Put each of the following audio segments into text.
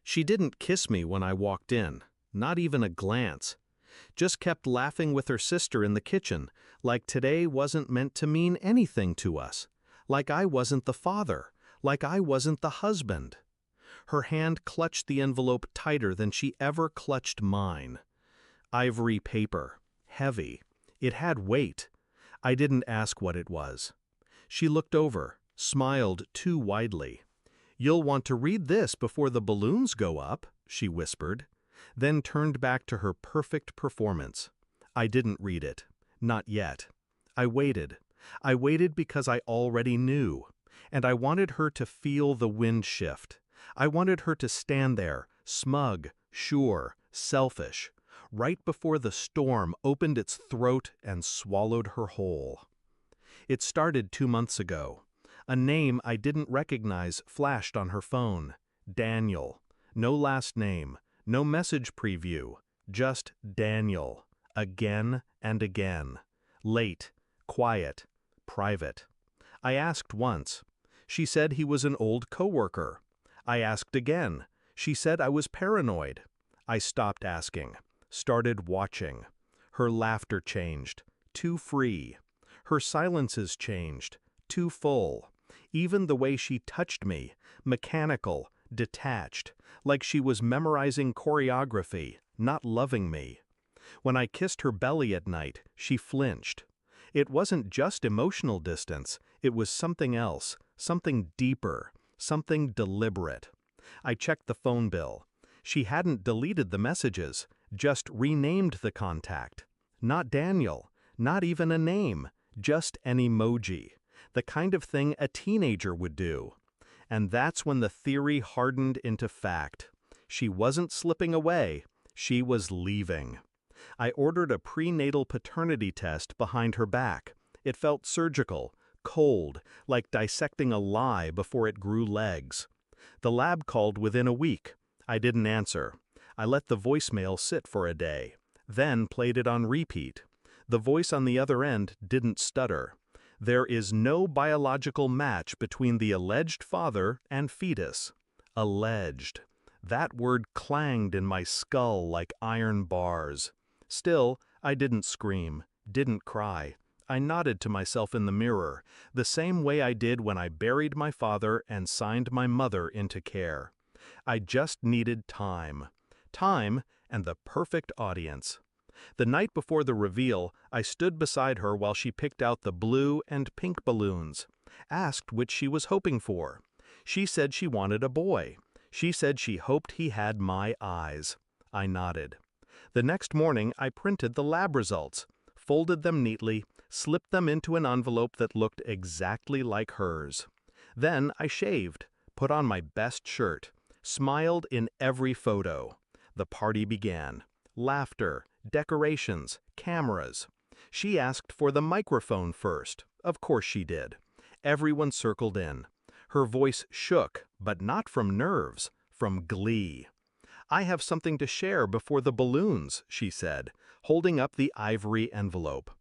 She didn't kiss me when I walked in, not even a glance. Just kept laughing with her sister in the kitchen, like today wasn't meant to mean anything to us. Like I wasn't the father, like I wasn't the husband. Her hand clutched the envelope tighter than she ever clutched mine. Ivory paper, heavy. It had weight. I didn't ask what it was. She looked over, smiled too widely. "You'll want to read this before the balloons go up," she whispered, then turned back to her perfect performance. I didn't read it. Not yet. I waited. I waited because I already knew. And I wanted her to feel the wind shift. I wanted her to stand there, smug, sure, selfish, right before the storm opened its throat and swallowed her whole. It started 2 months ago. A name I didn't recognize flashed on her phone. Daniel. No last name, no message preview, just Daniel. Again and again. Late, quiet, private. I asked once. She said he was an old coworker. I asked again. She said I was paranoid. I stopped asking, started watching. Her laughter changed, too free. Her silences changed, too full. Even the way she touched me, mechanical, detached, like she was memorizing choreography, not loving me. When I kissed her belly at night, she flinched. It wasn't just emotional distance, it was something else, something deeper, something deliberate. I checked the phone bill. She hadn't deleted the messages, just renamed the contact. Not Daniel, not even a name, just an emoji. The kind of thing a teenager would do. And that's when the theory hardened into fact. She wasn't slipping away, she was leaving. I ordered a prenatal paternity test behind her back. It felt surgical, cold, like dissecting a lie before it grew legs. The lab called within a week. I didn't answer. I let the voicemail sit for a day, then played it on repeat. The voice on the other end didn't stutter. There is no biological match between the alleged father and fetus. Alleged. That word clanged in my skull like iron bars. Still, I didn't scream, didn't cry. I nodded to myself in the mirror, the same way I did when I buried my father and signed my mother into care. I just needed time. Time and the perfect audience. The night before the reveal, I stood beside her while she picked out the blue and pink balloons, asked which she was hoping for. She said she wanted a boy. She said she hoped he had my eyes. I nodded. The next morning, I printed the lab results, folded them neatly, slipped them into an envelope that looked exactly like hers. Then I shaved, put on my best shirt, smiled in every photo. The party began. Laughter, decorations, cameras. She asked for the microphone first. Of course she did. Everyone circled in. Her voice shook, but not from nerves, from glee. "I have something to share before the balloons," she said, holding up the ivory envelope.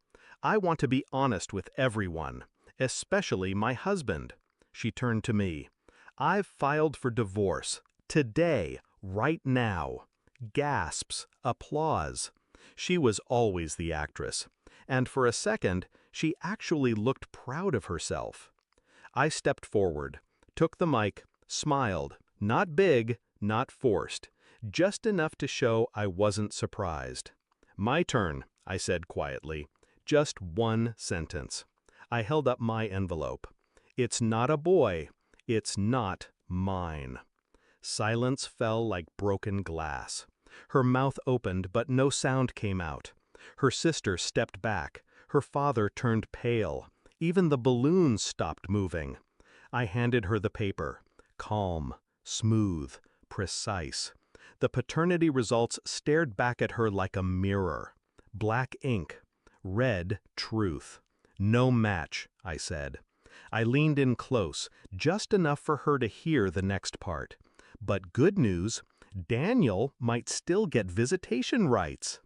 "I want to be honest with everyone, especially my husband." She turned to me. "I've filed for divorce. Today, right now." Gasps, applause. She was always the actress. And for a second, she actually looked proud of herself. I stepped forward, took the mic, smiled, not big, not forced, just enough to show I wasn't surprised. "My turn," I said quietly. Just one sentence. I held up my envelope. "It's not a boy. It's not mine." Silence fell like broken glass. Her mouth opened, but no sound came out. Her sister stepped back. Her father turned pale. Even the balloons stopped moving. I handed her the paper. Calm, smooth, precise. The paternity results stared back at her like a mirror. Black ink. Red truth. "No match," I said. I leaned in close, just enough for her to hear the next part. But good news, Daniel might still get visitation rights.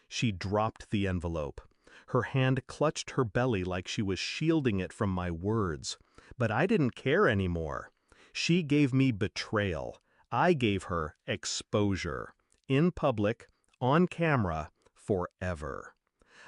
She dropped the envelope. Her hand clutched her belly like she was shielding it from my words. But I didn't care anymore. She gave me betrayal. I gave her exposure. In public, on camera, forever.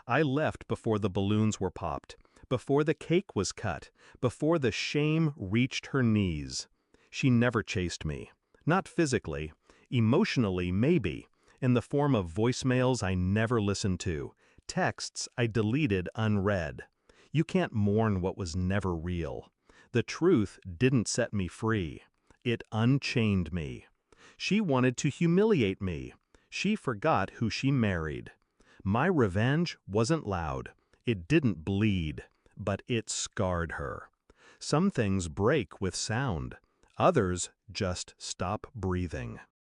I left before the balloons were popped, before the cake was cut, before the shame reached her knees. She never chased me. Not physically. Emotionally, maybe. In the form of voicemails I never listened to. Texts I deleted unread. You can't mourn what was never real. The truth didn't set me free. It unchained me. She wanted to humiliate me. She forgot who she married. My revenge wasn't loud. It didn't bleed, but it scarred her. Some things break with sound. Others just stop breathing.